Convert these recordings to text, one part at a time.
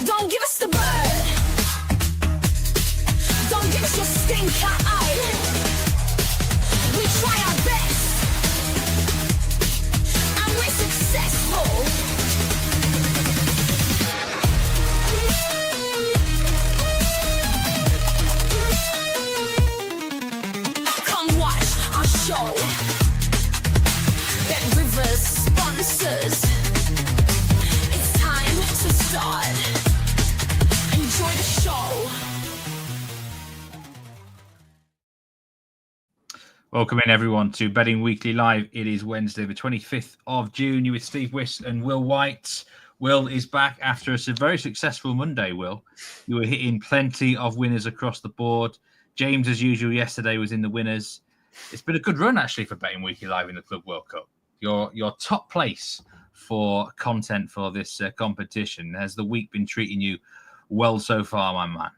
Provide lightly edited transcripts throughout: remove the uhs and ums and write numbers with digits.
Don't give us the bird. Don't give us your stink eye. We try our best, and we're successful. Come watch our show. That Rivers sponsors. It's time to start. Enjoy the show. Welcome in, everyone, to Betting Weekly Live. It is Wednesday, the 25th of June. You're with Steve Wyss and Will White. Will is back after a very successful Monday, Will. You were hitting plenty of winners across the board. James, as usual, yesterday was in the winners. It's been a good run, actually, for Betting Weekly Live in the Club World Cup. Your top place for content for this competition. Has the week been treating you well so far, my man?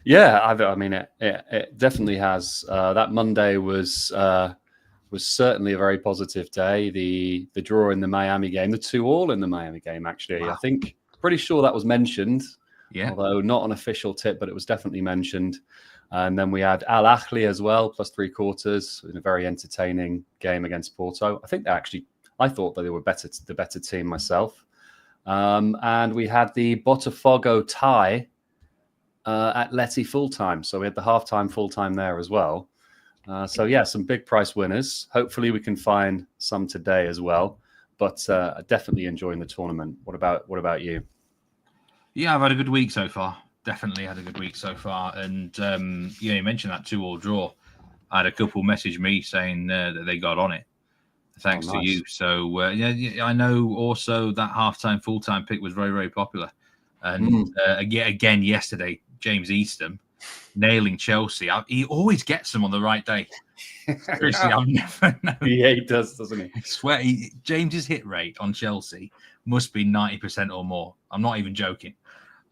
Yeah, I mean, it definitely has. That Monday was certainly a very positive day. The draw in the Miami game, the 2-2 in the Miami game, actually. Wow. I think, pretty sure that was mentioned. Yeah. Although not an official tip, but it was definitely mentioned. And then we had Al Ahly as well, +3/4 in a very entertaining game against Porto. I thought that they were the better team myself. And we had the Botafogo tie at Letty full time. So we had the halftime, full time there as well. So yeah, some big price winners. Hopefully we can find some today as well. But definitely enjoying the tournament. What about you? Yeah, I've had a good week so far. Definitely had a good week so far. And you mentioned that 2-2 draw. I had a couple message me saying that they got on it. Thanks to you. So I know also that halftime, full time pick was very, very popular. And again yesterday, James Eastham nailing Chelsea. He always gets them on the right day. Seriously, I've never known. Yeah, he does, doesn't he? I swear, James's hit rate on Chelsea must be 90% or more. I'm not even joking.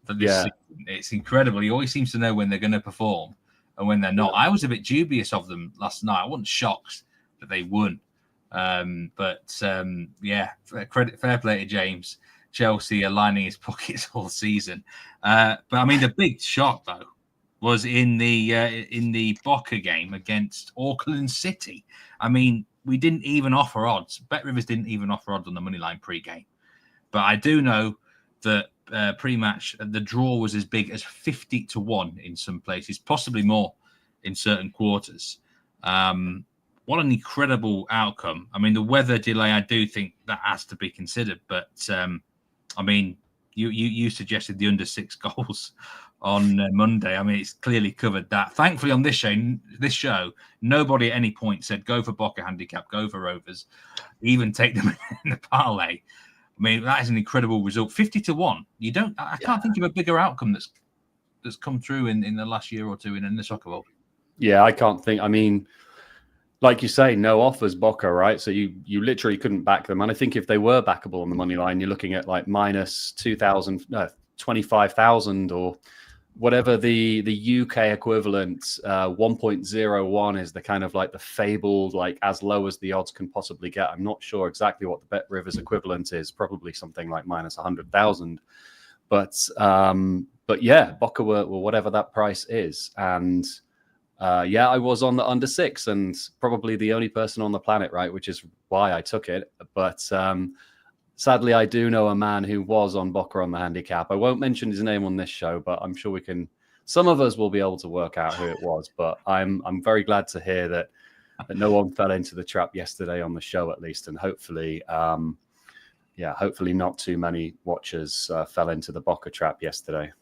Season, it's incredible. He always seems to know when they're going to perform and when they're not. I was a bit dubious of them last night. I wasn't shocked that they won. Fair play to James. Chelsea are lining his pockets all season. But I mean, the big shock though was in the Boca game against Auckland City. I mean, we didn't even offer odds. Bet Rivers didn't even offer odds on the money line pre-game. But I do know that pre-match the draw was as big as 50-1 in some places, possibly more in certain quarters. What an incredible outcome. I mean, the weather delay, I do think that has to be considered. But, I mean, you suggested the under 6 goals on Monday. I mean, it's clearly covered that. Thankfully, on this show, nobody at any point said, go for Boca handicap, go for Rovers, even take them in the parlay. I mean, that is an incredible result. 50-1. I can't think of a bigger outcome that's come through in the last year or two in the soccer world. Yeah, I can't think. I mean, like you say, no offers, Boca, right? So you literally couldn't back them. And I think if they were backable on the money line, you're looking at like minus 25,000 or whatever the UK equivalent. 1.01 is the kind of like the fabled, like as low as the odds can possibly get. I'm not sure exactly what the Bet Rivers equivalent is. Probably something like minus 100,000. But yeah, Boca were whatever that price is. And I was on the under 6 and probably the only person on the planet, right? Which is why I took it. But sadly, I do know a man who was on Boca on the handicap. I won't mention his name on this show, but I'm sure some of us will be able to work out who it was. But I'm very glad to hear that no one fell into the trap yesterday on the show, at least. And hopefully, hopefully not too many watchers fell into the Boca trap yesterday.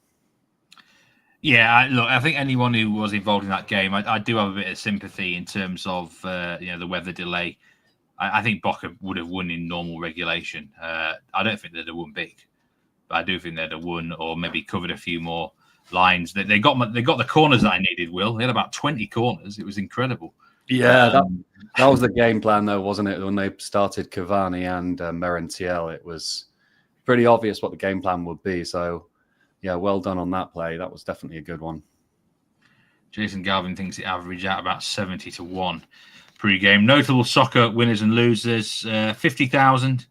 Yeah, I think anyone who was involved in that game, I do have a bit of sympathy in terms of the weather delay. I think Boca would have won in normal regulation. I don't think they'd have won big, but I do think they'd have won or maybe covered a few more lines. They got the corners that I needed. Will, they had about 20 corners. It was incredible. Yeah, that was the game plan, though, wasn't it? When they started Cavani and Merentiel, it was pretty obvious what the game plan would be. So. Yeah, well done on that play. That was definitely a good one. Jason Galvin thinks it averaged out about 70-1 pre-game. Notable soccer winners and losers. 50,000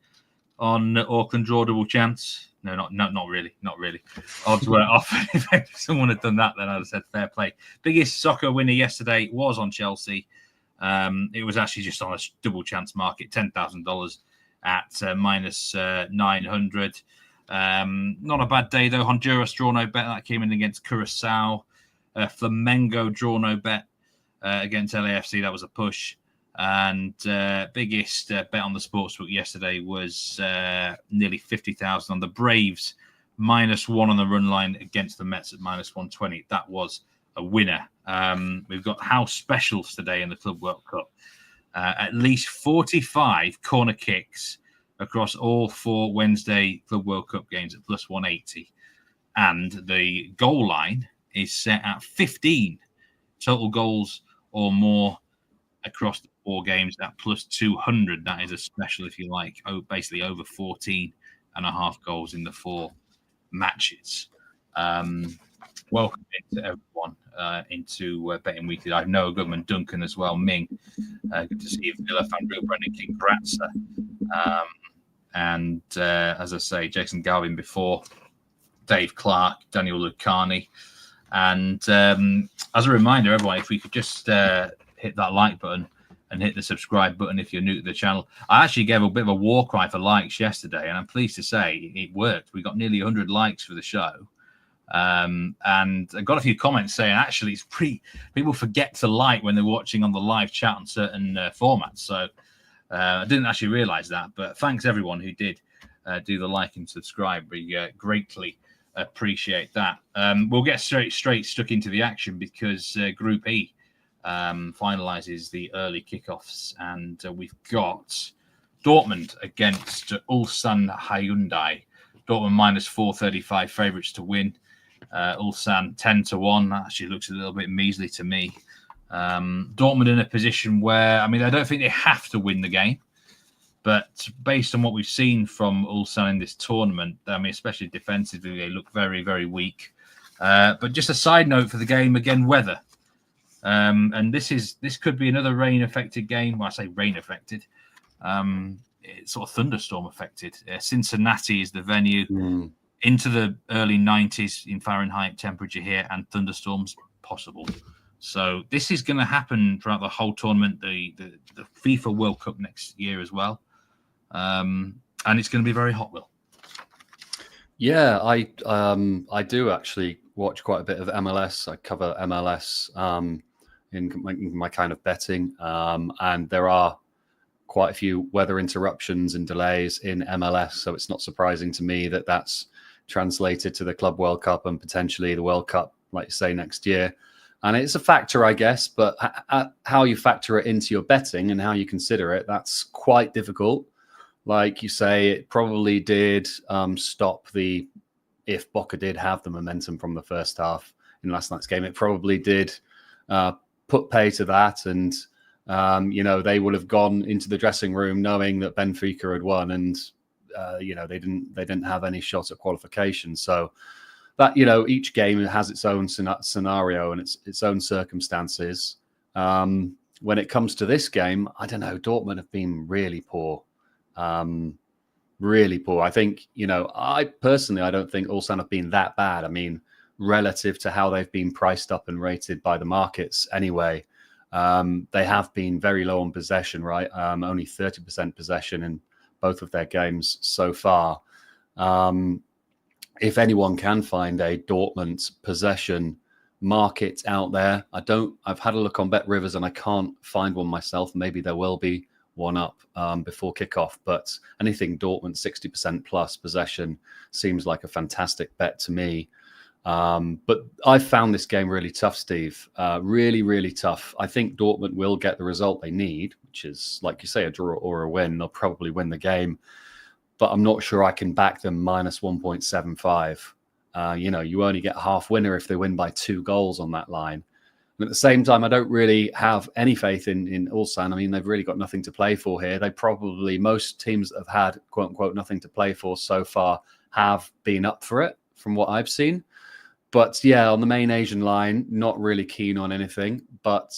on Auckland draw double chance. No, not really. Odds were off. If someone had done that, then I'd have said fair play. Biggest soccer winner yesterday was on Chelsea. It was actually just on a double chance market, $10,000 at minus 900. Not a bad day though. Honduras draw no bet, that came in against Curacao. Flamengo draw no bet against LAFC. That was a push. And biggest bet on the sportsbook yesterday was nearly 50,000 on the Braves, -1 on the run line against the Mets at -120. That was a winner. We've got house specials today in the Club World Cup. At least 45 corner kicks across all 4 Wednesday Club World Cup games at +180. And the goal line is set at 15 total goals or more across the 4 games at +200. That is a special, if you like. Basically over 14.5 goals in the 4 matches. Welcome to everyone into Betting Weekly. I have Noah Goodman, Duncan as well, Ming. Good to see you, Villa fan, Real Brendan King, Bratza. And as I say, Jason Galvin before, Dave Clark, Daniel Lucani. And as a reminder, everyone, if we could just hit that like button and hit the subscribe button if you're new to the channel. I actually gave a bit of a war cry for likes yesterday, and I'm pleased to say it worked. We got nearly 100 likes for the show. And I got a few comments saying actually it's people forget to like when they're watching on the live chat on certain formats. So I didn't actually realize that, but thanks everyone who did do the like and subscribe. We greatly appreciate that. We'll get straight stuck into the action because Group E finalizes the early kickoffs, and we've got Dortmund against Ulsan Hyundai. Dortmund -435 favourites to win. Ulsan 10-1. That actually looks a little bit measly to me. Dortmund in a position where, I mean, I don't think they have to win the game, but based on what we've seen from Ulsan in this tournament, I mean, especially defensively, they look very, very weak. But just a side note for the game, again, weather. And this could be another rain-affected game. Well, I say rain-affected. It's sort of thunderstorm affected. Cincinnati is the venue. Into the early 90s in Fahrenheit temperature here, and thunderstorms possible. So this is going to happen throughout the whole tournament, the FIFA World Cup next year as well. And it's going to be very hot, Will. Yeah, I do actually watch quite a bit of MLS. I cover MLS in my kind of betting, and there are quite a few weather interruptions and delays in MLS. So it's not surprising to me that that's translated to the Club World Cup and potentially the World Cup, like you say, next year. And it's a factor, I guess, but how you factor it into your betting and how you consider it, that's quite difficult. Like you say, it probably did stop if Boca did have the momentum from the first half in last night's game, it probably did put pay to that. And, they would have gone into the dressing room knowing that Benfica had won, and, they didn't have any shot at qualification. So that, each game has its own scenario and its own circumstances. When it comes to this game, I don't know, Dortmund have been really poor. Really poor. I think, I don't think Ulsan have been that bad. I mean, relative to how they've been priced up and rated by the markets anyway, they have been very low on possession, right? Only 30% possession in both of their games so far. If anyone can find a Dortmund possession market out there, I've had a look on Bet Rivers and I can't find one myself. Maybe there will be one up before kickoff, but anything Dortmund 60% plus possession seems like a fantastic bet to me. But I found this game really tough, Steve. Really, really tough. I think Dortmund will get the result they need, which is, like you say, a draw or a win. They'll probably win the game, but I'm not sure I can back them -1.75. You only get a half winner if they win by 2 goals on that line. And at the same time, I don't really have any faith in Ulsan. I mean, they've really got nothing to play for here. Most teams that have had, quote unquote, nothing to play for so far have been up for it from what I've seen. But yeah, on the main Asian line, not really keen on anything. But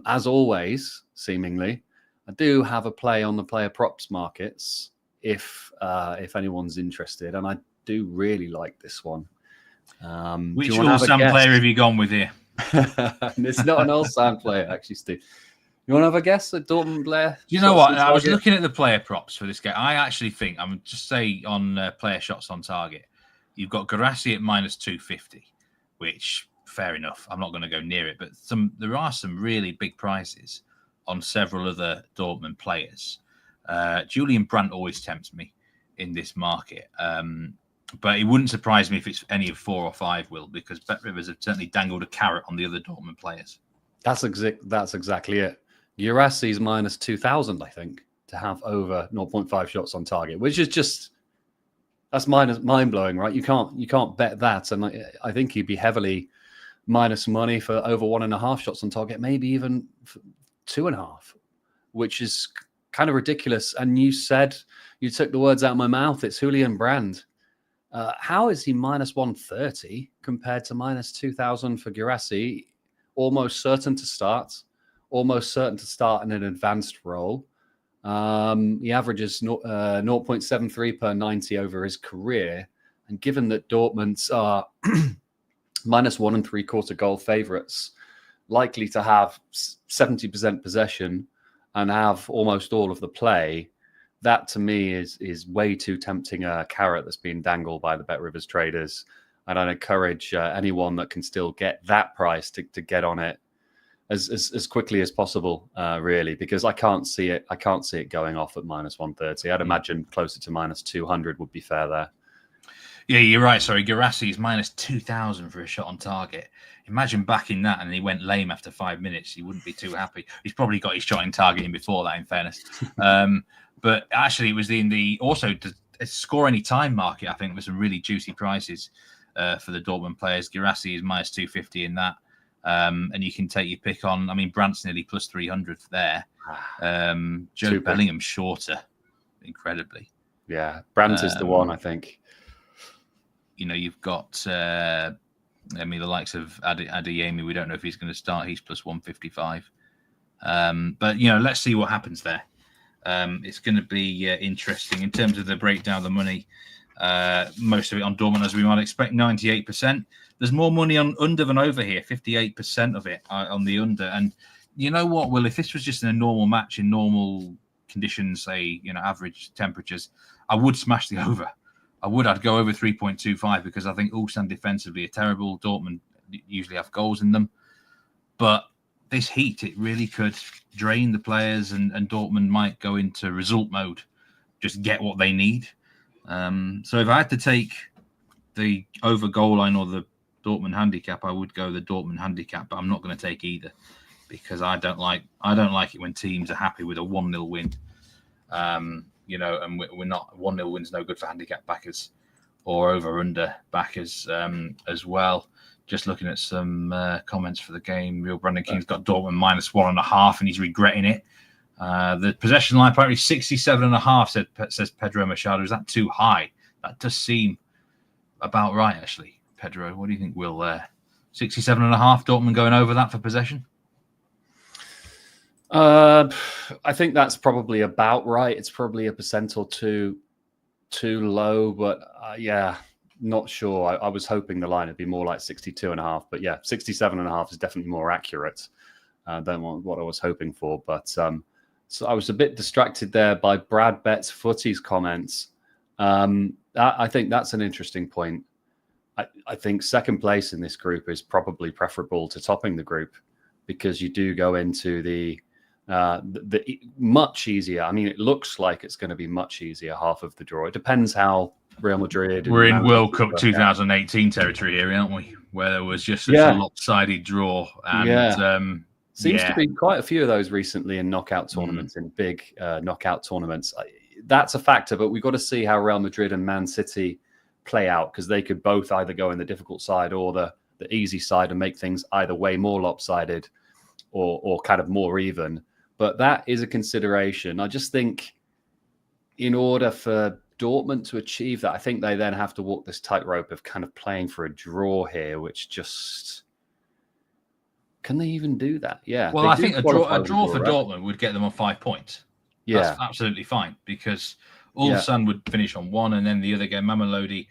as always, seemingly, I do have a play on the player props markets if anyone's interested. And I do really like this one. Which Ulsan player have you gone with here? It's not an Ulsan player, actually, Steve. You want to have a guess at Dortmund player? Do you know what? I was looking at the player props for this game. I actually think, I'm just say on player shots on target, you've got Guirassy at -250, which, fair enough. I'm not going to go near it, but there are some really big prices on several other Dortmund players. Julian Brandt always tempts me in this market. But it wouldn't surprise me if it's any of 4 or 5 will, because Bet Rivers have certainly dangled a carrot on the other Dortmund players. That's exactly it. Guirassy's -2,000, I think, to have over 0.5 shots on target, which is that's mind blowing, right? You can't bet that, and I think he'd be heavily minus money for over 1.5 shots on target, maybe even 2.5, which is kind of ridiculous. And you took the words out of my mouth. It's Julian Brandt. How is he -130 compared to -2,000 for Guirassy? Almost certain to start in an advanced role. He averages 0.73 per 90 over his career. And given that Dortmund are -1 3/4 goal favourites, likely to have 70% possession and have almost all of the play, that to me is way too tempting a carrot that's been dangled by the Bet Rivers traders. And I'd encourage anyone that can still get that price to get on it as quickly as possible, really, because I can't see it going off at -130. I'd imagine closer to -200 would be fair there. Yeah, you're right. Sorry, Guirassy's -2,000 for a shot on target. Imagine backing that and he went lame after 5 minutes. He wouldn't be too happy. He's probably got his shot in target in before that, in fairness. But actually, it was in the score any time market. I think with some really juicy prices for the Dortmund players. Guirassy is -250 in that. And you can take your pick on. I mean, Brandt's nearly +300 there. Joe Bellingham's shorter, incredibly. Yeah, Brandt is the one, I think. You know, you've got, the likes of Adeyemi. We don't know if he's going to start. He's +155. But, let's see what happens there. It's going to be interesting in terms of the breakdown of the money. Most of it on Dortmund, as we might expect, 98%. There's more money on under than over here, 58% of it on the under. And you know what, Will, if this was just in a normal match in normal conditions, say, average temperatures, I would smash the over. I'd go over 3.25 because I think Ulsan defensively are terrible. Dortmund usually have goals in them. But this heat, it really could drain the players and Dortmund might go into result mode, just get what they need. So if I had to take the over goal line or the Dortmund handicap, I would go the Dortmund handicap, but I'm not going to take either because I don't like it when teams are happy with a 1-0 win. And we're not 1-0 wins no good for handicap backers or over/under backers as well. Just looking at some comments for the game, Real Brandon King's got Dortmund -1.5 and he's regretting it. The possession line apparently 67.5 says Pedro Machado. Is that too high? That does seem about right, actually. Pedro, what do you think, Will? 67.5, Dortmund going over that for possession? I think that's probably about right. It's probably a percent or two too low, but not sure. I was hoping the line would be more like 62.5, but 67.5 is definitely more accurate than what I was hoping for. But so I was a bit distracted there by Brad Betts Footy's comments. I think that's an interesting point. I think second place in this group is probably preferable to topping the group because you do go into the much easier. I mean, it looks like it's going to be much easier half of the draw. It depends how Real Madrid. We're in World Cup 2018 territory here, aren't we? Where there was just such a lopsided draw. And, Seems to be quite a few of those recently in knockout tournaments, in big knockout tournaments. That's a factor, but we've got to see how Real Madrid and Man City play out because they could both either go in the difficult side or the easy side and make things either way more lopsided or kind of more even. But that is a consideration. I just think in order for Dortmund to achieve that, I think they then have to walk this tightrope of kind of playing for a draw here, which just... Can they even do that? Yeah. Well, I think a draw for Dortmund would get them on 5 points. Yeah. That's absolutely fine because Ulsan would finish on 1 and then the other game, Mamelodi,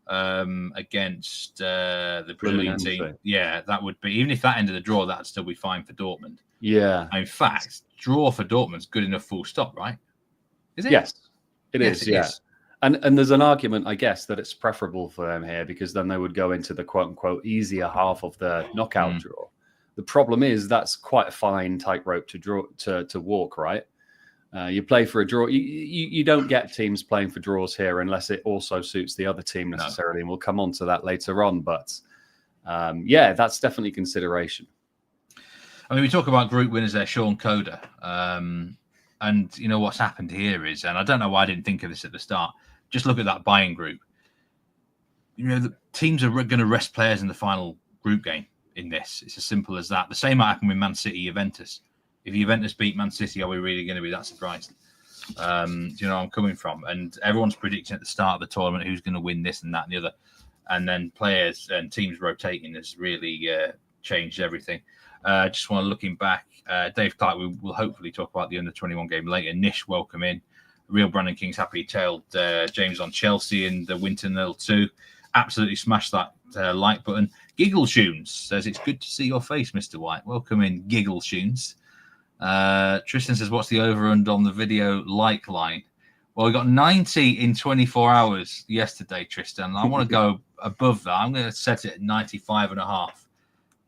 against the Brazilian team. Fluminense. Yeah, that would be, even if that ended the draw, that'd still be fine for Dortmund. Yeah. In fact, draw for Dortmund's good enough full stop, right? Is it? Yes, it Yes, is. it Yeah. is. And there's an argument, I guess, that it's preferable for them here because then they would go into the quote unquote easier half of the knockout draw. The problem is that's quite a fine tightrope to walk, right? You play for a draw. You don't get teams playing for draws here unless it also suits the other team necessarily. And we'll come on to that later on. But yeah, that's definitely consideration. I mean, we talk about group winners there, Sean Coda. And you know what's happened here is, and I don't know why I didn't think of this at the start, just look at that Bayern group. You know, the teams are going to rest players in the final group game in this. It's as simple as that. The same might happen with Man City, Juventus. If Juventus beat Man City, are we really going to be that surprised? Do you know where I'm coming from? And everyone's predicting at the start of the tournament who's going to win this and that and the other. And then players and teams rotating has really changed everything. Just want to looking back, Dave Clark, we will hopefully talk about the under-21 game later. Nish, welcome in. Real Brandon King's happy-tailed James on Chelsea in the Winter 0-2. Absolutely smashed that like button. Giggle Tunes says, it's good to see your face, Mr. White. Welcome in, Giggle Tunes. Tristan says, what's the over-under on the video like line? Well, we got 90 in 24 hours yesterday, Tristan. I want to go above that. I'm going to set it at 95.5.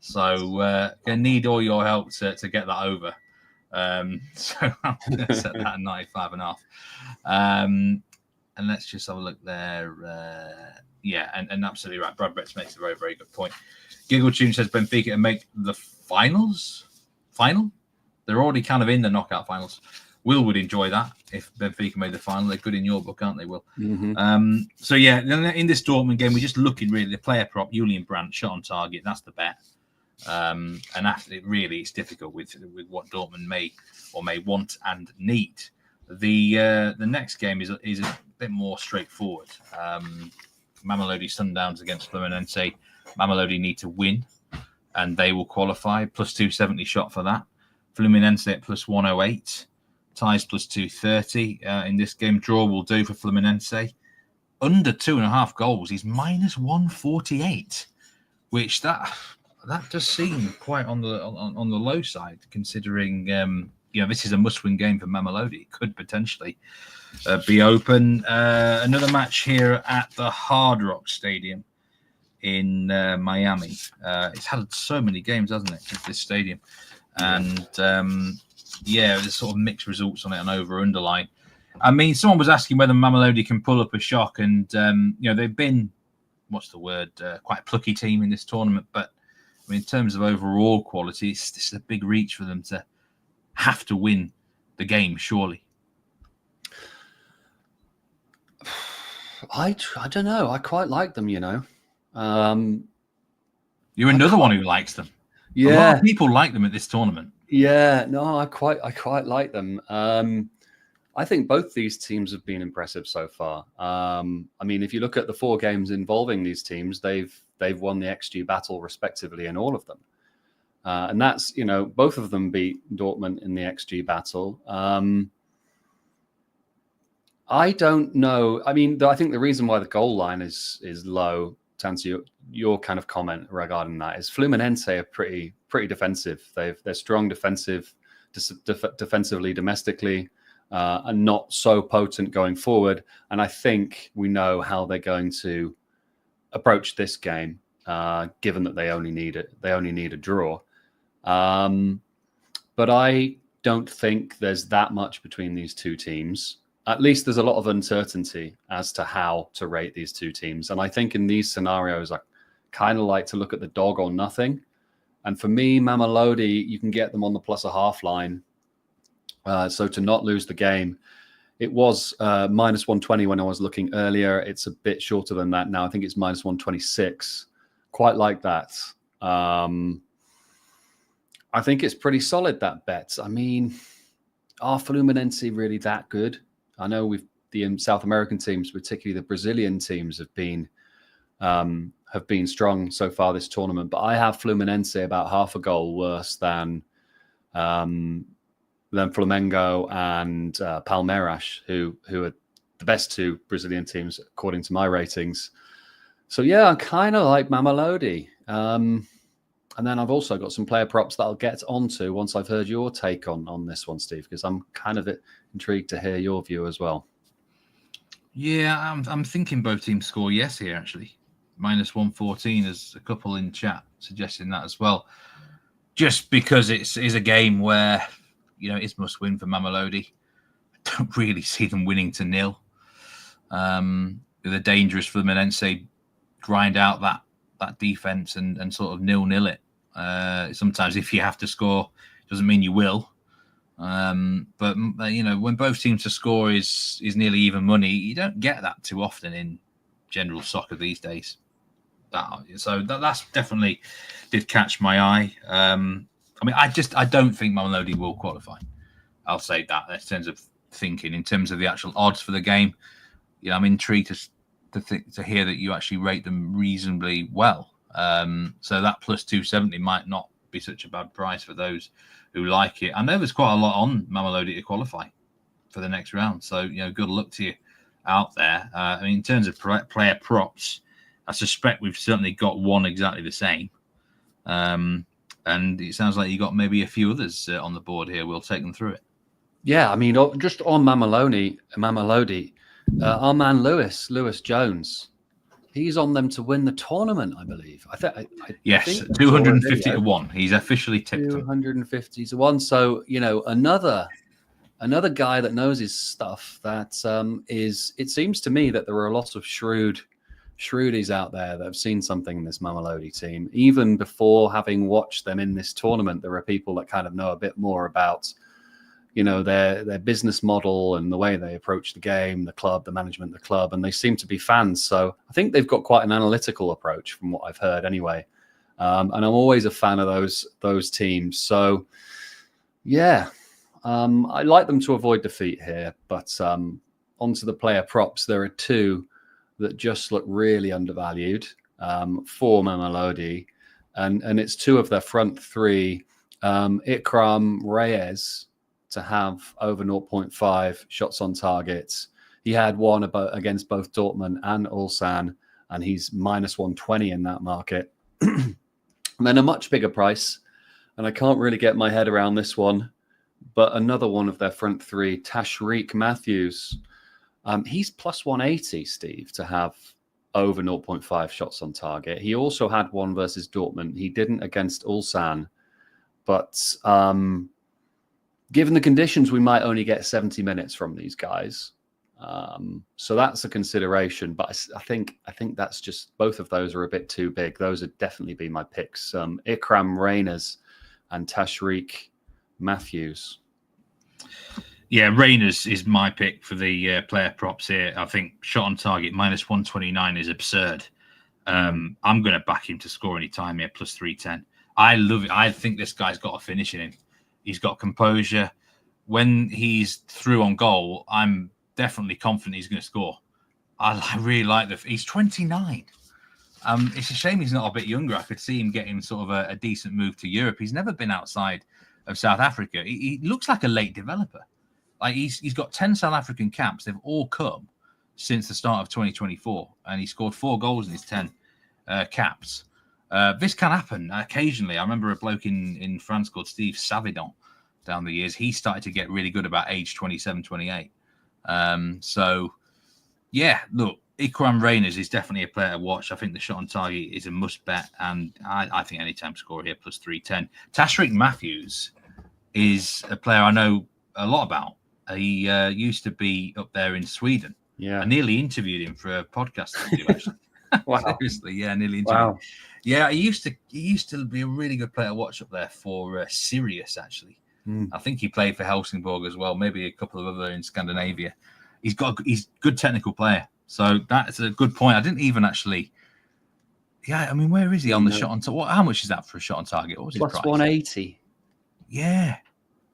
So I need all your help to get that over. So I'm going to set that at 95.5. And let's just have a look there. Yeah, and absolutely right. Brad Betts makes a very, very good point. Giggle Tune says Benfica to make the finals. Final? They're already kind of in the knockout finals. Will would enjoy that if Benfica made the final. They're good in your book, aren't they, Will? Mm-hmm. So, yeah, in this Dortmund game, we're just looking really, the player prop, Julian Brandt, shot on target. That's the bet. And after it, really, it's difficult with what Dortmund may want and need. The next game is a bit more straightforward. Mamelodi Sundowns against Fluminense. Mamelodi need to win, and they will qualify. Plus 270 shot for that. Fluminense at plus 108. Ties plus 230 in this game. Draw will do for Fluminense. Under 2.5 goals is minus 148, which that does seem quite on the low side, considering this is a must-win game for Mamelodi. It could potentially be open. Another match here at the Hard Rock Stadium in Miami. It's had so many games, hasn't it, at this stadium? And there's sort of mixed results on it and over-underline. I mean, someone was asking whether Mamelodi can pull up a shock, and they've been, quite a plucky team in this tournament. But I mean, in terms of overall quality, this is a big reach for them to have to win the game, surely. I don't know. I quite like them, You're another one who likes them. Yeah, a lot of people like them at this tournament. Yeah, no, I quite like them. I think both these teams have been impressive so far. I mean, if you look at the 4 games involving these teams, they've won the XG battle respectively in all of them, and that's both of them beat Dortmund in the XG battle. I don't know. I mean, I think the reason why the goal line is low, to answer your kind of comment regarding that, is Fluminense are pretty defensive. They're strong defensively domestically, and not so potent going forward. And I think we know how they're going to approach this game, given that they only need a draw. But I don't think there's that much between these two teams. At least there's a lot of uncertainty as to how to rate these two teams. And I think in these scenarios, I kind of like to look at the dog or nothing. And for me, Mamelodi, you can get them on the plus a half line. So to not lose the game, it was minus 120 when I was looking earlier. It's a bit shorter than that now. I think it's minus 126. Quite like that. I think it's pretty solid, that bet. I mean, are Fluminense really that good? I know the South American teams, particularly the Brazilian teams, have been strong so far this tournament. But I have Fluminense about half a goal worse than Flamengo and Palmeiras, who are the best 2 Brazilian teams according to my ratings. So yeah, I kind of like Mamelodi. And then I've also got some player props that I'll get onto once I've heard your take on this one, Steve, because I'm kind of intrigued to hear your view as well. Yeah, I'm thinking both teams score yes here, actually. -114, there's a couple in chat suggesting that as well. Just because it is a game where, it's must win for Mamelodi. I don't really see them winning to 0. With a dangerous Fluminense grind out that defense and sort of 0-0 it. Sometimes if you have to score, doesn't mean you will. But when both teams to score is nearly even money, you don't get that too often in general soccer these days. That's definitely did catch my eye. I don't think Mamelodi will qualify. I'll say that in terms of thinking. In terms of the actual odds for the game, I'm intrigued to hear that you actually rate them reasonably well. So that +270 might not be such a bad price for those who like it. I know there's quite a lot on Mamelodi to qualify for the next round. So, good luck to you out there. In terms of player props, I suspect we've certainly got one exactly the same. And it sounds like you got maybe a few others on the board here. We'll take them through it. Yeah, just on Mamelodi, our man Lewis Jones, he's on them to win the tournament, I believe. Yes, 250 to 1. He's officially tipped 250 to 1. So, another guy that knows his stuff. That it seems to me that there are a lot of shrewdies out there that have seen something in this Mamelodi team. Even before having watched them in this tournament, there are people that kind of know a bit more about their business model and the way they approach the game, the club, the management, the club, and they seem to be fans. So I think they've got quite an analytical approach from what I've heard anyway. And I'm always a fan of those teams. So yeah, I like them to avoid defeat here, but onto the player props. There are two that just look really undervalued for Mamelodi. And it's two of their front three, Ikram Reyes, to have over 0.5 shots on target. He had one against both Dortmund and Ulsan, and he's -120 in that market. And then a much bigger price, and I can't really get my head around this one, but another one of their front three, Tashreeq Matthews. He's +180, Steve, to have over 0.5 shots on target. He also had one versus Dortmund. He didn't against Ulsan, but given the conditions, we might only get 70 minutes from these guys. So that's a consideration. But I think that's just, both of those are a bit too big. Those would definitely be my picks. Ikram Reyners and Tashreeq Matthews. Yeah, Reyners is my pick for the player props here. I think shot on target -129 is absurd. I'm going to back him to score any time here, +310. I love it. I think this guy's got a finish in him. He's got composure. When he's through on goal, I'm definitely confident he's going to score. I really like he's 29. It's a shame he's not a bit younger. I could see him getting sort of a decent move to Europe. He's never been outside of South Africa. He looks like a late developer. Like he's got 10 South African caps. They've all come since the start of 2024, and he scored 4 goals in his 10 caps. This can happen occasionally. I remember a bloke in France called Steve Savidon down the years. He started to get really good about age 27, 28. So, yeah, look, Ikram Reyners is definitely a player to watch. I think the shot on target is a must bet, and I think anytime score here, +310. Tashreeq Matthews is a player I know a lot about. He used to be up there in Sweden. Yeah, I nearly interviewed him for a podcast I do, actually. Wow. Seriously, yeah, nearly interviewed him. Yeah, he used to be a really good player to watch up there for Sirius, actually. I think he played for Helsingborg as well, maybe a couple of other in Scandinavia. He's good technical player. So that's a good point. I didn't even actually. Yeah, I mean, where is he on the shot on target? How much is that for a shot on target? What was his price? +180. Yeah.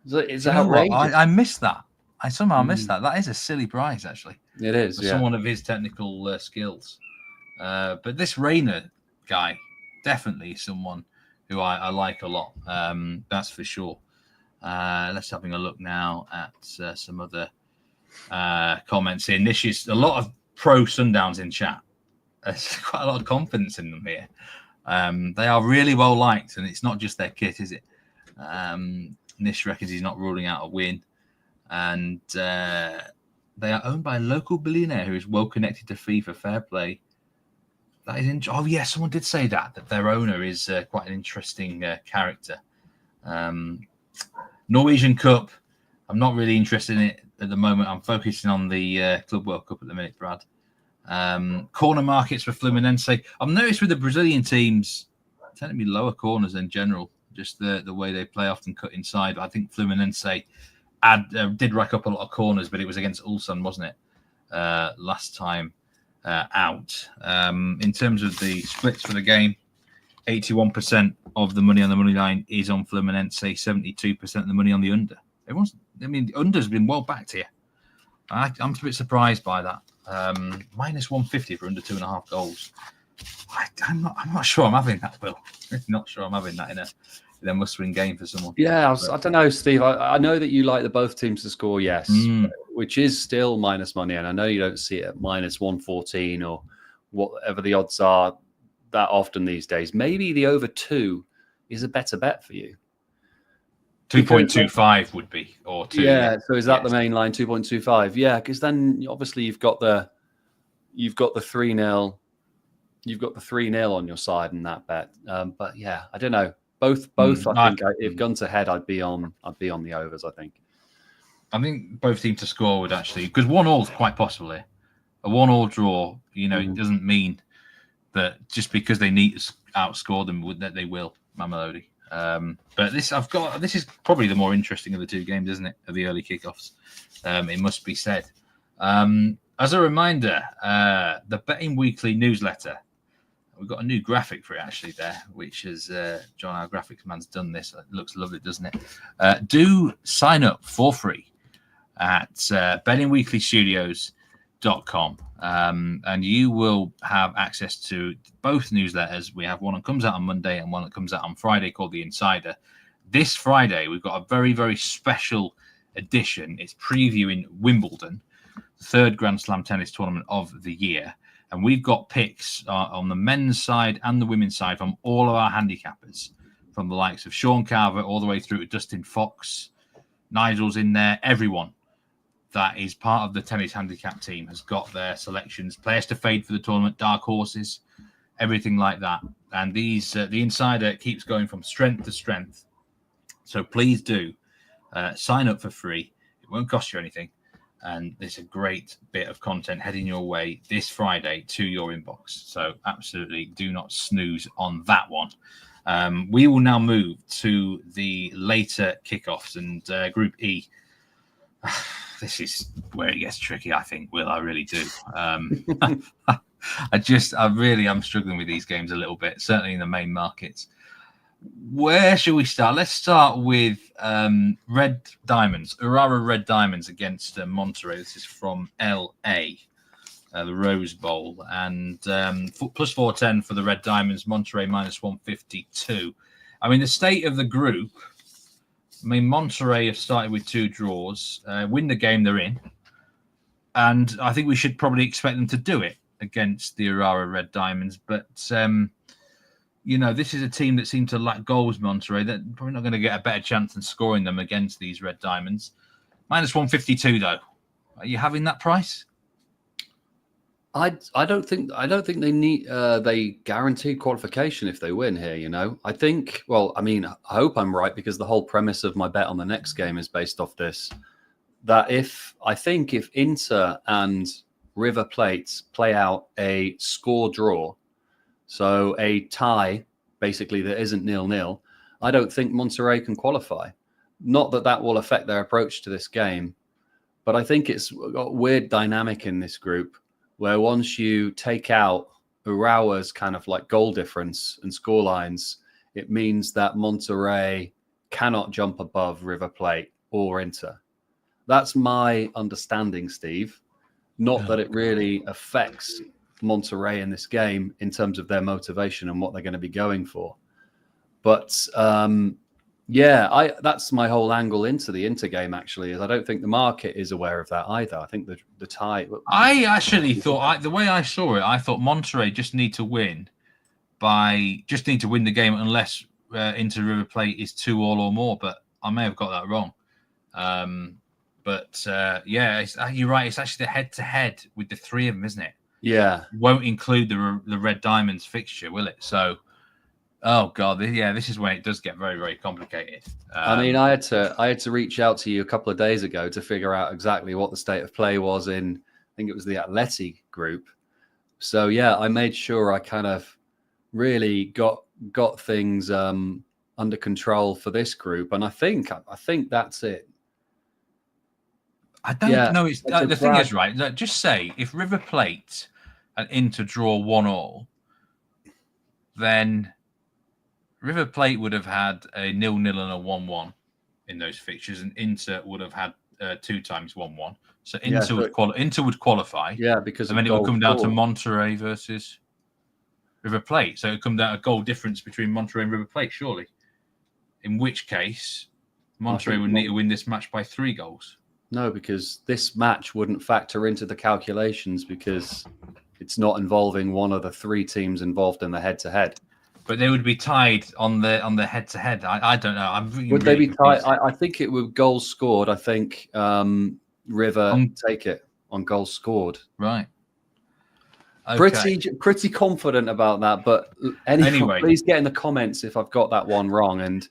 It's outrageous. I missed that. I somehow missed that. That is a silly price, actually. It is, for someone of his technical skills. But this Rayner guy, definitely someone who I like a lot. That's for sure. Let's having a look now at some other comments in. This is a lot of pro Sundowns in chat. There's quite a lot of confidence in them here. They are really well liked, and it's not just their kit, is it? Nish reckons he's not ruling out a win, and they are owned by a local billionaire who is well connected to FIFA. Fair play. That is oh yeah, someone did say that their owner is quite an interesting character. Norwegian Cup. I'm not really interested in it at the moment. I'm focusing on the Club World Cup at the minute, Brad. Corner markets for Fluminense. I've noticed with the Brazilian teams, tend to be lower corners in general. Just the way they play, often cut inside. I think Fluminense did rack up a lot of corners, but it was against Ulsan, wasn't it? Last time out. In terms of the splits for the game, 81% of the money on the money line is on Fluminense, 72% of the money on the under. The under's been well backed here. I'm a bit surprised by that. Minus 150 for under 2.5 goals. I'm not sure I'm having that, Will. I'm not sure I'm having that in a must-win game for someone. Yeah, I don't know, Steve. I know that you like the both teams to score, yes, which is still minus money, and I know you don't see it at minus 114 or whatever the odds are that often these days. Maybe the over 2 is a better bet for you. 2.25 would be, or 2. Yeah, so is that the main line, 2.25? Yeah, because then obviously you've got the 3-0. You've got the 3-0 on your side in that bet. But yeah, I don't know. Both. I think if guns ahead, I'd be on the overs. I think both teams to score would actually, because 1-1 is quite possible here. A 1-1 draw, it doesn't mean that just because they need to outscore them that they will. Mamelodi. But this is probably the more interesting of the two games, isn't it? Of the early kickoffs, it must be said. As a reminder, the Betting Weekly newsletter. We've got a new graphic for it actually there, which is John, our graphics man's done this. It looks lovely, doesn't it? Do sign up for free at bettingweeklystudios.com, and you will have access to both newsletters. We have one that comes out on Monday and one that comes out on Friday called The Insider. This Friday, we've got a very, very special edition. It's previewing Wimbledon, third Grand Slam tennis tournament of the year. And we've got picks on the men's side and the women's side from all of our handicappers, from the likes of Sean Carver all the way through to Dustin Fox. Nigel's in there. Everyone that is part of the tennis handicap team has got their selections, players to fade for the tournament, dark horses, everything like that. And the Insider keeps going from strength to strength. So please do sign up for free. It won't cost you anything. And there's a great bit of content heading your way this Friday to your inbox. So absolutely do not snooze on that one. We will now move to the later kickoffs and Group E. This is where it gets tricky, I think, Will. I really do. I'm struggling with these games a little bit, certainly in the main markets. Where should we start? Let's start with Red Diamonds, Urawa Red Diamonds against Monterrey. This is from LA, the Rose Bowl, and plus 410 for the Red Diamonds. Monterrey minus 152. I mean, the state of the group. I mean, Monterrey have started with 2 draws, win the game they're in, and I think we should probably expect them to do it against the Urawa Red Diamonds, but. This is a team that seemed to lack goals, Monterrey. They're probably not going to get a better chance than scoring them against these Red Diamonds. Minus 152, though. Are you having that price? I don't think they need they guarantee qualification if they win here. I think. Well, I mean, I hope I'm right because the whole premise of my bet on the next game is based off this. That if Inter and River Plate play out a score draw. So a tie, basically, that isn't 0-0. I don't think Monterrey can qualify. Not that will affect their approach to this game, but I think it's got a weird dynamic in this group where once you take out Urawa's kind of like goal difference and score lines, it means that Monterrey cannot jump above River Plate or Inter. That's my understanding, Steve. Not that it really affects Monterrey in this game in terms of their motivation and what they're going to be going for. But Yeah, that's my whole angle into the Inter game. Actually, is I don't think the market is aware of that either. I think the tie. I actually thought the way I saw it, I thought Monterrey just need to win the game unless Inter River Plate is 2-2 or more. But I may have got that wrong. You're right. It's actually the head-to-head with the three of them, isn't it? Yeah, won't include the Red Diamonds fixture, will it? So. Oh God, this is when it does get very, very complicated. I mean, I had to reach out to you a couple of days ago to figure out exactly what the state of play was in. I think it was the Atleti group. So yeah, I made sure I kind of really got things under control for this group, and I think that's it. I don't know. It's the thing is, right? Look, just say if River Plate and Inter draw 1-1, then River Plate would have had a 0-0 and a 1-1 in those fixtures, and Inter would have had 2 times 1-1. So Inter would qualify. Yeah, because and then it would come down to Monterrey versus River Plate. So it would come down to a goal difference between Monterrey and River Plate, surely. In which case, Monterrey would need to win this match by 3 goals. No, because this match wouldn't factor into the calculations because it's not involving one of the 3 teams involved in the head-to-head. But they would be tied on the head-to-head. I don't know. Would they be tied? I think it would goals scored. I think River take it on goals scored. Right. Okay. Pretty confident about that. But anyway, please get in the comments if I've got that one wrong. And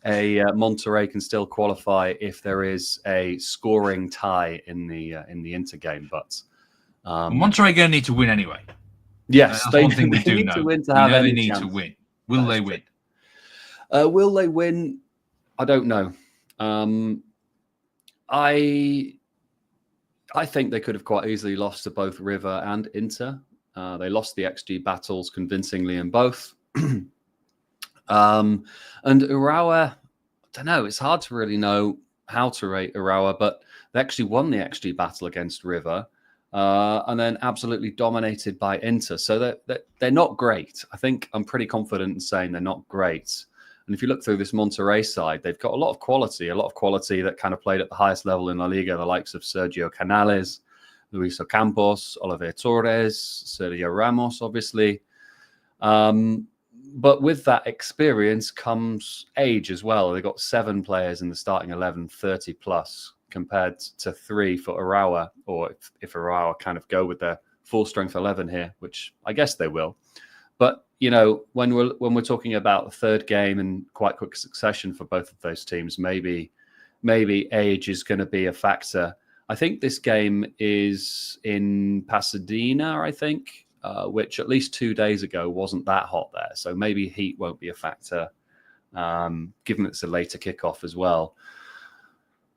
Monterrey can still qualify if there is a scoring tie in the Inter game. But Monterrey are going to need to win anyway. Yes, they need to win to have they need to win. Will they win? Will they win? I don't know. I think they could have quite easily lost to both River and Inter. They lost the XG battles convincingly in both. And Urawa, I don't know. It's hard to really know how to rate Urawa, but they actually won the XG battle against River. And then absolutely dominated by Inter. So they're not great. I think I'm pretty confident in saying they're not great. And if you look through this Monterrey side, they've got a lot of quality that kind of played at the highest level in La Liga, the likes of Sergio Canales, Luis Ocampos, Oliver Torres, Sergio Ramos, obviously. But with that experience comes age as well. They've got 7 players in the starting 11, 30 plus. Compared to 3 for Urawa, or if Urawa kind of go with their full strength 11 here, which I guess they will. But when we're talking about the third game in quite quick succession for both of those teams, maybe age is going to be a factor. I think this game is in Pasadena, I think, which at least 2 days ago wasn't that hot there. So maybe heat won't be a factor, given it's a later kickoff as well.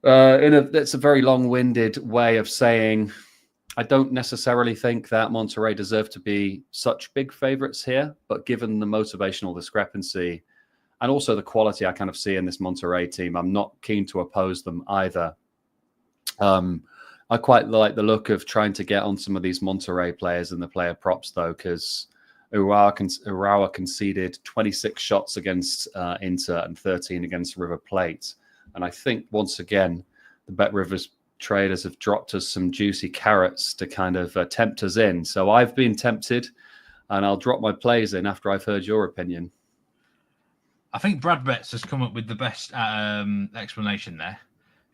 That's a very long-winded way of saying I don't necessarily think that Monterrey deserve to be such big favourites here, but given the motivational discrepancy and also the quality I kind of see in this Monterrey team, I'm not keen to oppose them either. I quite like the look of trying to get on some of these Monterrey players and the player props, though, because Urawa conceded 26 shots against Inter and 13 against River Plate. And I think, once again, the Bet Rivers traders have dropped us some juicy carrots to kind of tempt us in. So I've been tempted, and I'll drop my plays in after I've heard your opinion. I think Brad Betts has come up with the best explanation there.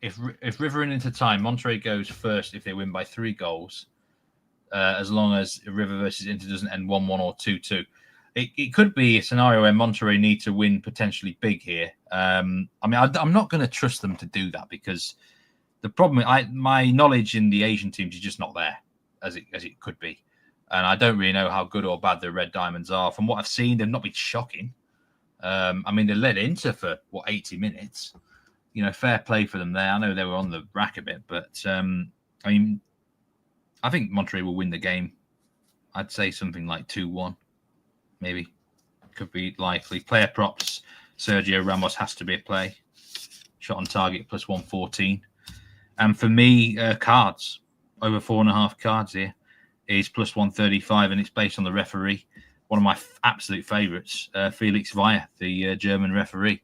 If River and Inter tie, Monterrey goes first if they win by 3 goals, as long as River versus Inter doesn't end 1-1 or 2-2. It could be a scenario where Monterrey need to win potentially big here. I'm not going to trust them to do that because the problem, my knowledge in the Asian teams is just not there as it could be, and I don't really know how good or bad the Red Diamonds are. From what I've seen, they've not been shocking. They led Inter for 80 minutes. Fair play for them there. I know they were on the rack a bit, but I think Monterrey will win the game. I'd say something like 2-1. Maybe. Could be likely. Player props. Sergio Ramos has to be a play. Shot on target plus 114. And for me, cards. Over 4.5 cards here is plus 135, and it's based on the referee. One of my absolute favourites, Felix Weyer, the German referee.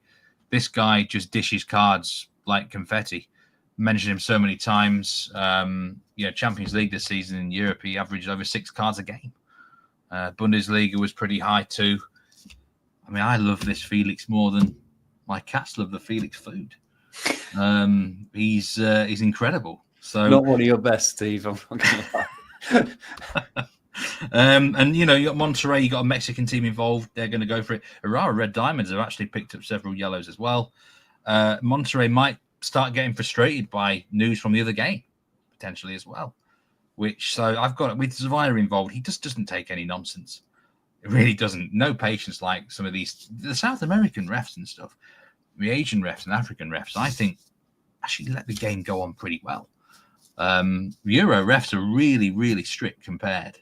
this guy just dishes cards like confetti. Mentioned him so many times. Champions League this season in Europe, he averaged over 6 cards a game. Bundesliga was pretty high too. I mean, I love this Felix more than my cats love the Felix food. He's incredible. So not one of your best, Steve. I'm not gonna lie. And you got Monterrey, you got a Mexican team involved. They're going to go for it. Urawa Red Diamonds have actually picked up several yellows as well. Monterrey might start getting frustrated by news from the other game potentially as well. So I've got with Zavira involved. He just doesn't take any nonsense. It really doesn't. No patience like some of the South American refs and stuff. The Asian refs and African refs, I think, actually let the game go on pretty well. Euro refs are really, really strict compared.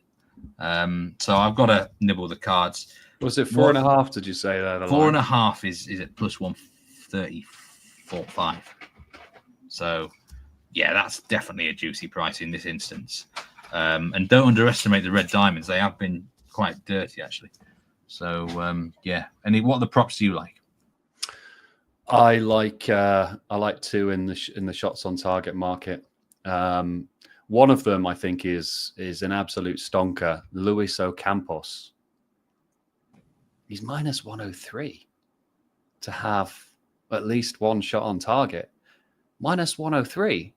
So I've got to nibble the cards. Was it 4.5? Did you say that? 4.5 is at plus 134.5. So yeah, that's definitely a juicy price in this instance. And don't underestimate the Red Diamonds. They have been quite dirty actually. So yeah. What are the props do you like? I like 2 in the shots on target market. One of them, I think, is an absolute stonker. Luis Ocampos. He's minus 103 to have at least 1 shot on target. Minus 103.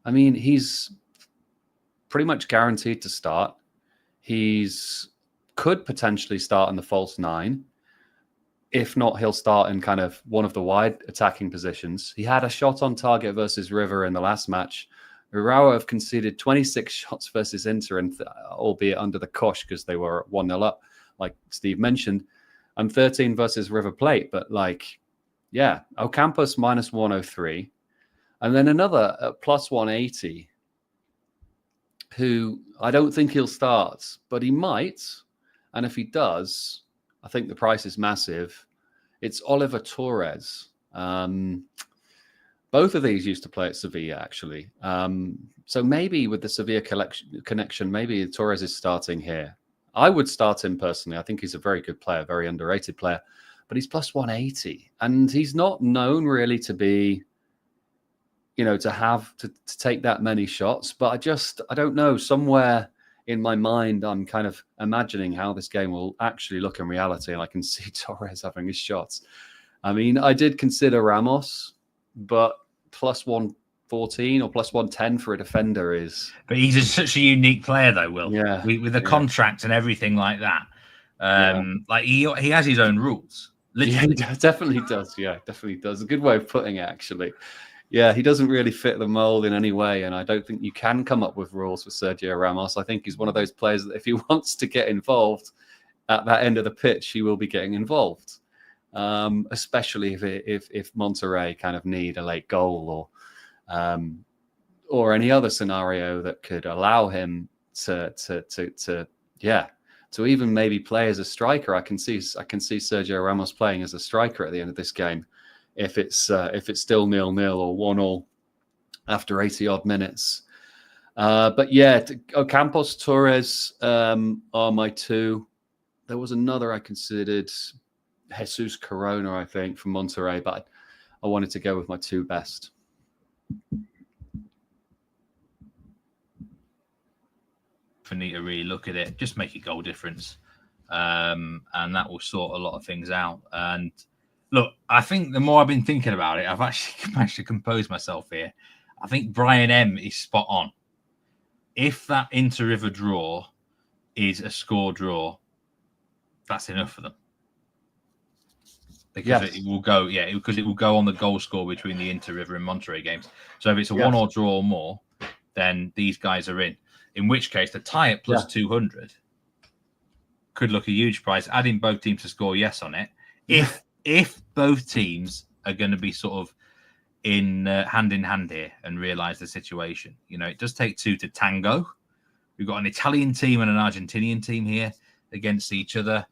I mean, he's pretty much guaranteed to start. Could potentially start in the false 9. If not, he'll start in kind of one of the wide attacking positions. He had a shot on target versus River in the last match. Urawa have conceded 26 shots versus Inter, and albeit under the cosh because they were 1-0 up, like Steve mentioned. And 13 versus River Plate. But Ocampos minus 103. And then another at plus 180, who I don't think he'll start, but he might. And if he does, I think the price is massive. It's Oliver Torres. Both of these used to play at Sevilla, actually. So maybe with the Sevilla connection, maybe Torres is starting here. I would start him personally. I think he's a very good player, very underrated player. But he's plus 180. And he's not known really to be, to take that many shots. But I don't know, somewhere in my mind, I'm kind of imagining how this game will actually look in reality, and I can see Torres having his shots. I mean, I did consider Ramos, but plus 114 or plus 110 for a defender is... But he's such a unique player, though, Will. Yeah. With the contract and everything like that. Like he has his own rules. Literally. Yeah, he definitely does. Yeah, definitely does. A good way of putting it, actually. Yeah, he doesn't really fit the mold in any way, and I don't think you can come up with rules for Sergio Ramos. I think he's one of those players that if he wants to get involved at that end of the pitch, he will be getting involved, especially if Monterrey kind of need a late goal or any other scenario that could allow him to even maybe play as a striker. I can see Sergio Ramos playing as a striker at the end of this game. If it's still 0-0 or 1-1 after 80 odd minutes. But yeah, Ocampos, Torres are my 2. There was another I considered, Jesus Corona, I think, from Monterrey, but I wanted to go with my 2 best. For me to really look at it, just make a goal difference. And that will sort a lot of things out. And look, I think the more I've been thinking about it, I've actually managed to compose myself here. I think Brian M is spot on. If that Inter-River draw is a score draw, that's enough for them. Because it will go, because it will go on the goal score between the Inter-River and Monterrey games. So if it's a 1-1 draw or more, then these guys are in. In which case, the tie at plus 200 could look a huge price. Adding both teams to score yes on it. If both teams are going to be sort of in hand here and realize the situation, it does take 2 to tango. We've got an Italian team and an Argentinian team here against each other.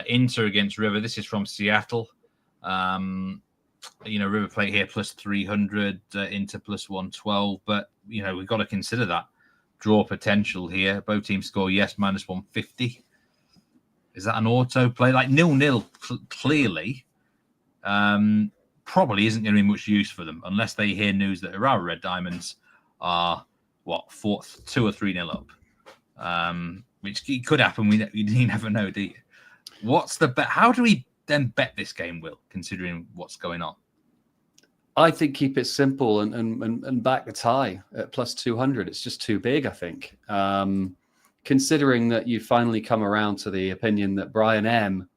Inter against River. This is from Seattle. River Plate here plus 300, Inter plus 112. But we've got to consider that draw potential here. Both teams score yes, minus 150. Is that an auto play? Like 0-0 clearly. probably isn't going to be much use for them unless they hear news that Urawa Red Diamonds are, 2 or 3-0 up, which could happen. You never know, do you? What's the bet? How do we then bet this game, Will, considering what's going on? I think keep it simple and back the tie at plus 200. It's just too big, I think. Considering that you finally come around to the opinion that Brian M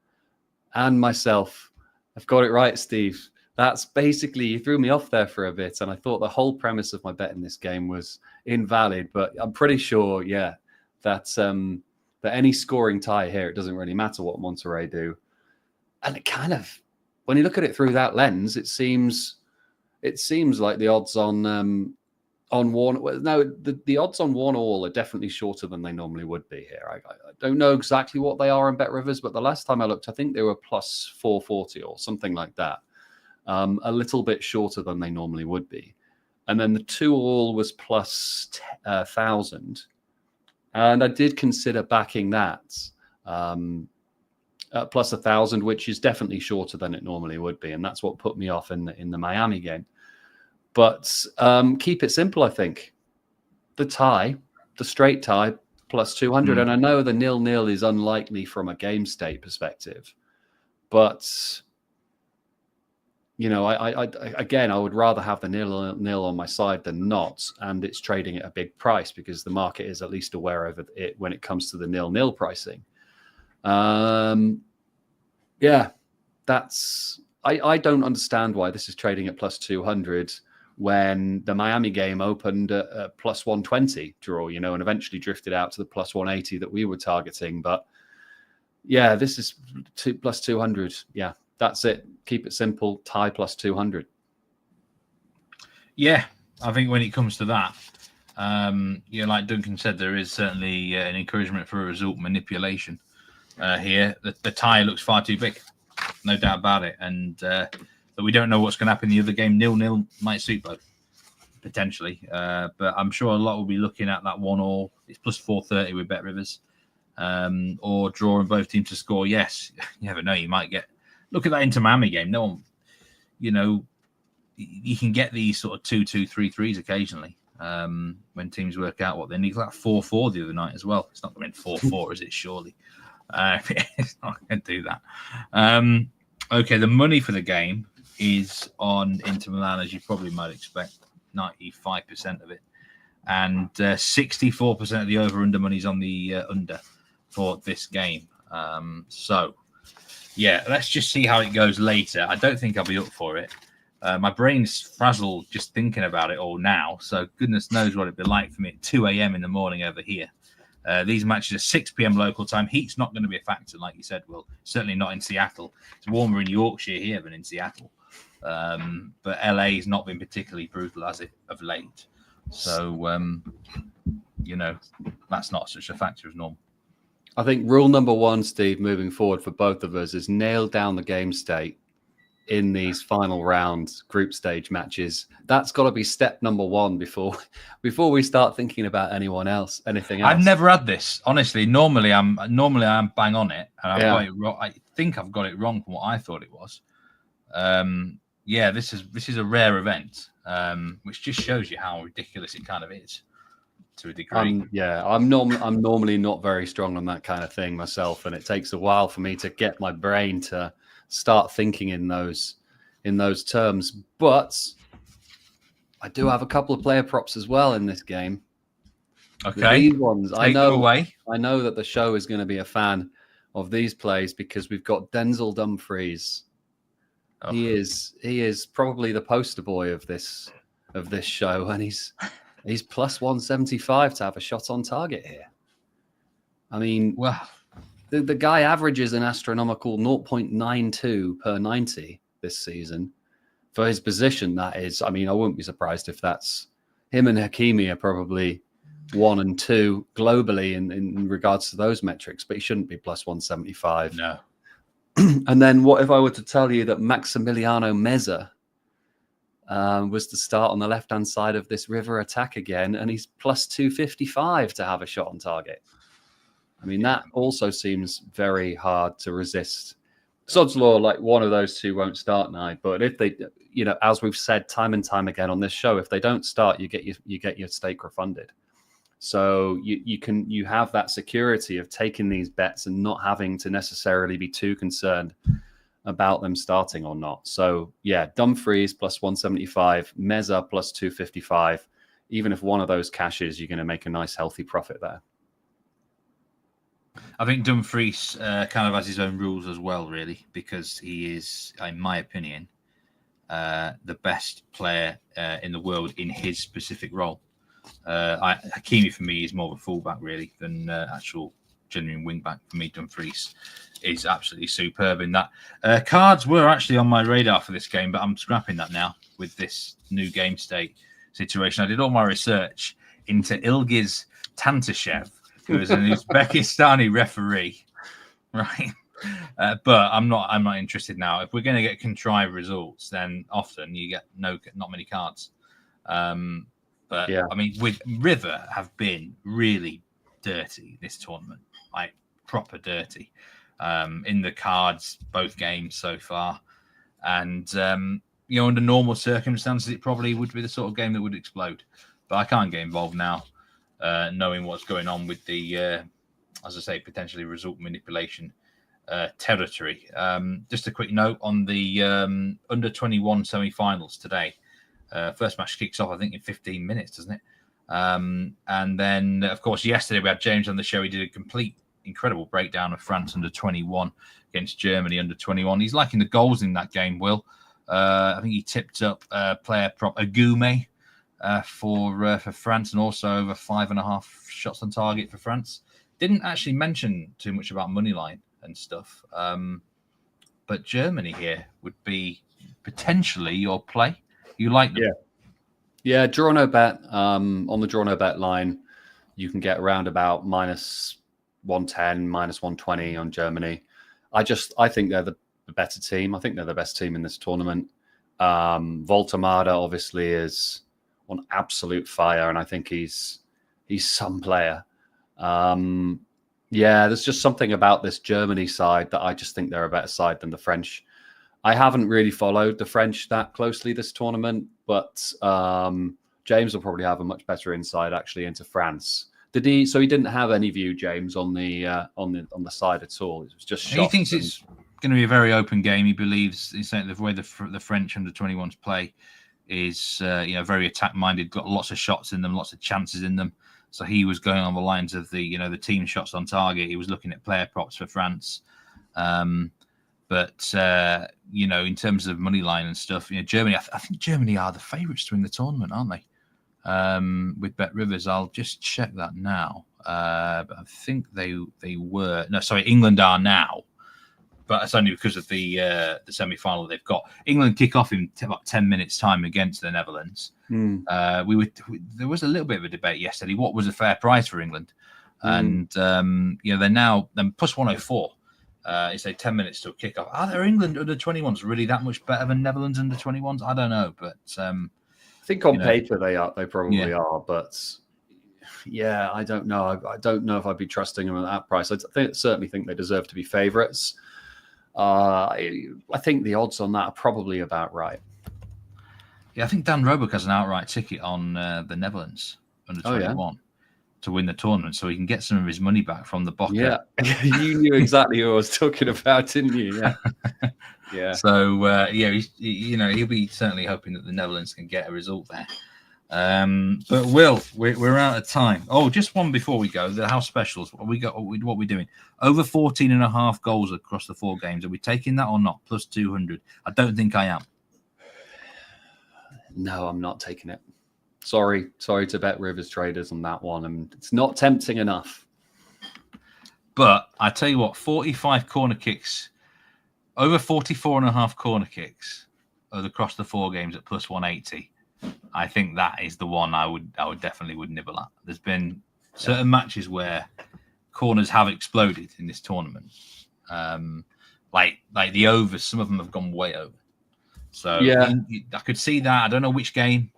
and myself have got it right, Steve. That's basically, you threw me off there for a bit, and I thought the whole premise of my bet in this game was invalid. But I'm pretty sure, that any scoring tie here, it doesn't really matter what Monterrey do. And it kind of, when you look at it through that lens, it seems like the odds on one. No, the odds on 1-1 are definitely shorter than they normally would be here. I don't know exactly what they are in Bet Rivers, but the last time I looked, I think they were plus 440 or something like that. A little bit shorter than they normally would be. And then the 2-2 was plus 1,000. And I did consider backing that plus 1,000, which is definitely shorter than it normally would be. And that's what put me off in the Miami game. But keep it simple, I think. The straight tie, plus 200. And I know the 0-0 is unlikely from a game state perspective. But, I would rather have the 0-0 on my side than not. And it's trading at a big price because the market is at least aware of it when it comes to the 0-0 pricing. I don't understand why this is trading at plus 200 when the Miami game opened at plus 120 draw, and eventually drifted out to the plus 180 that we were targeting. But this is plus 200. Yeah, that's it. Keep it simple. Tie plus 200. Yeah, I think when it comes to that, like Duncan said, there is certainly an encouragement for a result manipulation here. The tie looks far too big, no doubt about it. And but we don't know what's going to happen in the other game. 0-0 might suit both, potentially. But I'm sure a lot will be looking at that 1-1. It's plus 430 with Bet Rivers. Or drawing both teams to score. Yes, you never know. You might get... Look at that Inter Miami game. No one... you can get these sort of 2-2, 3-3s occasionally when teams work out what they need. Like 4-4 the other night as well. It's not going to be 4-4, is it? Surely. It's not going to do that. Okay, the money for the game is on Inter Milan, as you probably might expect, 95% of it. And 64% of the over-under money is on the under for this game. Let's just see how it goes later. I don't think I'll be up for it. My brain's frazzled just thinking about it all now. So goodness knows what it'd be like for me at 2 a.m. in the morning over here. These matches are 6 p.m. local time. Heat's not going to be a factor, like you said, Will. Certainly not in Seattle. It's warmer in Yorkshire here than in Seattle. But LA has not been particularly brutal as it of late. So, that's not such a factor as normal. I think rule number one, Steve, moving forward for both of us is nail down the game state in these final round group stage matches. That's got to be step number one before we start thinking about anything else. I've never had this, honestly. Normally I'm bang on it, and I've got it wrong. I think I've got it wrong from what I thought it was. This is a rare event, which just shows you how ridiculous it kind of is to a degree. I'm normally not very strong on that kind of thing myself, and it takes a while for me to get my brain to start thinking in those terms. But I do have a couple of player props as well in this game. Okay, these ones I know that the show is going to be a fan of these plays because we've got Denzel Dumfries. Oh. He is probably the poster boy of this show, and he's plus 175 to have a shot on target here. I mean, wow. The guy averages an astronomical 0.92 per 90 this season. For his position, that is. I mean, I wouldn't be surprised if that's him and Hakimi are probably 1 and 2 globally in regards to those metrics, but he shouldn't be plus 175. No. And then what if I were to tell you that Maximiliano Meza was to start on the left-hand side of this River attack again, and he's plus 255 to have a shot on target? I mean, that also seems very hard to resist Sod's law, like one of those two won't start now. But if they, as we've said time and time again on this show, if they don't start, you get your stake refunded. So you have that security of taking these bets and not having to necessarily be too concerned about them starting or not. So yeah, Dumfries plus 175, Meza plus 255. Even if one of those cashes, you're going to make a nice healthy profit there. I think Dumfries kind of has his own rules as well, really, because he is, in my opinion, the best player in the world in his specific role. Hakimi, for me, is more of a fullback, really, than actual genuine wing-back. For me, Dumfries is absolutely superb in that. Cards were actually on my radar for this game, but I'm scrapping that now with this new game state situation. I did all my research into Ilgiz Tantashev, who is an Uzbekistani referee, right? But I'm not interested now. If we're going to get contrived results, then often you get not many cards. But yeah. I mean, with River have been really dirty this tournament, like proper dirty, in the cards, both games so far. And, under normal circumstances, it probably would be the sort of game that would explode. But I can't get involved now, knowing what's going on with the, as I say, potentially result manipulation territory. Just a quick note on the under-21 semi-finals today. First match kicks off, I think, in 15 minutes, doesn't it? And then, of course, yesterday we had James on the show. He did a complete, incredible breakdown of France under 21 against Germany under 21. He's liking the goals in that game, Will. I think he tipped up player prop Agume for France, and also over 5.5 shots on target for France. Didn't actually mention too much about moneyline and stuff. But Germany here would be potentially your play. You like them? Yeah. Draw no bet. On the draw no bet line, you can get around about minus 110, minus 120 on Germany. I think they're the better team. I think they're the best team in this tournament. Voltemada obviously is on absolute fire, and I think he's some player. There's just something about this Germany side that I just think they're a better side than the French. I haven't really followed the French that closely this tournament, but James will probably have a much better insight actually into France. Did he? So he didn't have any view, James, on the side at all. It was just shots. He thinks it's going to be a very open game. He believes he's saying the way the French under 21s play is very attack minded, got lots of shots in them, lots of chances in them. So he was going on the lines of the team shots on target. He was looking at player props for France. But in terms of money line and stuff, Germany, I think Germany are the favourites to win the tournament, aren't they? With Bet Rivers, I'll just check that now. But I think they were. No, sorry, England are now. But it's only because of the semi-final they've got. England kick off in about 10 minutes' time against the Netherlands. There was a little bit of a debate yesterday. What was a fair price for England? And they're now plus 104. It's 10 minutes to a kickoff. Are there England under 21s really that much better than Netherlands under 21s? I don't know, but I think on paper they are. They probably are, but I don't know. I don't know if I'd be trusting them at that price. I certainly think they deserve to be favourites. I think the odds on that are probably about right. Yeah, I think Dan Roebuck has an outright ticket on the Netherlands under 21. To win the tournament, so he can get some of his money back from the Boca. Yeah, you knew exactly who I was talking about, didn't you? Yeah, yeah. So he'll be certainly hoping that the Netherlands can get a result there. But Will, we're out of time. Oh, just one before we go. The house specials. What we're doing? Over 14.5 goals across the 4 games. Are we taking that or not? Plus 200. I don't think I am. No, I'm not taking it. Sorry to Bet Rivers traders on that one. And it's not tempting enough. But I tell you what, 45 corner kicks, over 44.5 corner kicks across the 4 games at plus 180. I think that is the one I would definitely nibble at. There's been certain matches where corners have exploded in this tournament. Like the overs, some of them have gone way over. So I could see that. I don't know which game,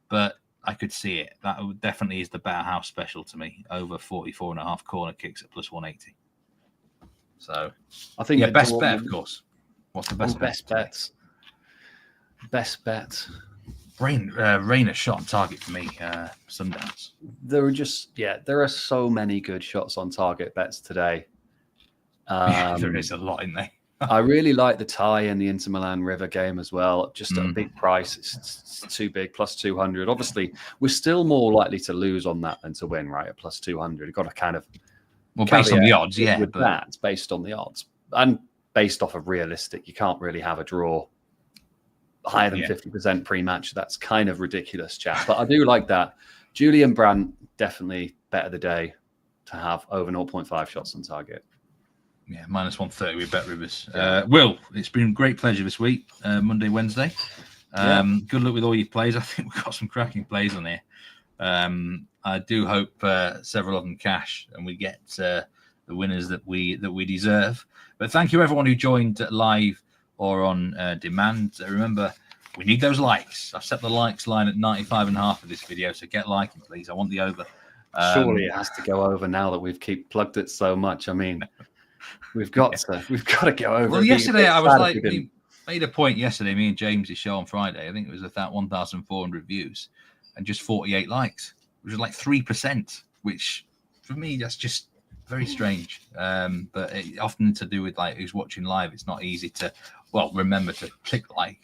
but I could see it. That definitely is the better house special to me. Over 44.5 corner kicks at plus 180. So I think best bet, of course. What's the best bet? Best bets. Best bet. Rainer shot on target for me. Sundowns. There are so many good shots on target bets today. There is a lot in there. I really like the tie in the Inter Milan River game as well. Just at a big price. It's too big, plus 200. Obviously, we're still more likely to lose on that than to win, right? At plus 200. You've got to kind of based on the odds, yeah. But that's based on the odds. And based off of realistic, you can't really have a draw higher than 50% pre-match. That's kind of ridiculous, chat. But I do like that. Julian Brandt, definitely bet of the day to have over 0.5 shots on target. Yeah, minus 130 with Bet Rivers. Will, it's been a great pleasure this week, Monday, Wednesday. Good luck with all your plays. I think we've got some cracking plays on here. I do hope several of them cash and we get the winners that we deserve. But thank you everyone who joined live or on demand. Remember, we need those likes. I've set the likes line at 95.5 for this video, so get liking, please. I want the over. Surely it has to go over now that we've plugged it so much. I mean, we've got to go over. Well, yesterday I was like, we made a point yesterday, me and James's show on Friday. I think it was 1,400 views and just 48 likes, which is like 3%, which for me, that's just very strange. But it, often to do with like who's watching live, it's not easy to, remember to click like.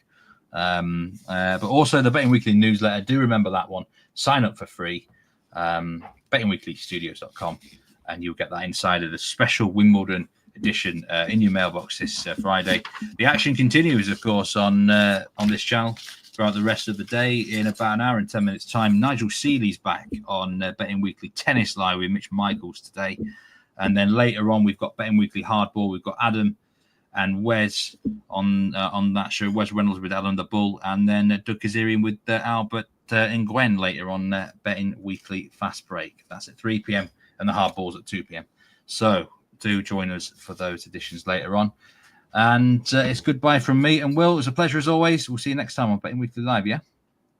But also the Betting Weekly newsletter, do remember that one. Sign up for free. bettingweeklystudios.com, and you'll get that inside of the special Wimbledon edition in your mailbox this Friday. The action continues, of course, on this channel throughout the rest of the day. In about an hour and 10 minutes time, Nigel Seeley's back on Betting Weekly Tennis Live with Mitch Michaels today. And then later on, we've got Betting Weekly Hardball. We've got Adam and Wes on that show. Wes Reynolds with Alan the Bull, and then Doug Kazarian with Albert and Gwen later on Betting Weekly Fast Break. That's at 3 p.m. and the Hardball's at 2 p.m. So do join us for those editions later on. And it's goodbye from me and Will. It was a pleasure as always. We'll see you next time on Betting Weekly Live, yeah?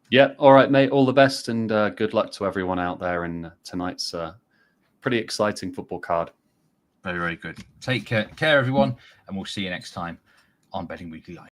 Yeah, all right, mate. All the best and good luck to everyone out there in tonight's pretty exciting football card. Very, very good. Take care everyone, and we'll see you next time on Betting Weekly Live.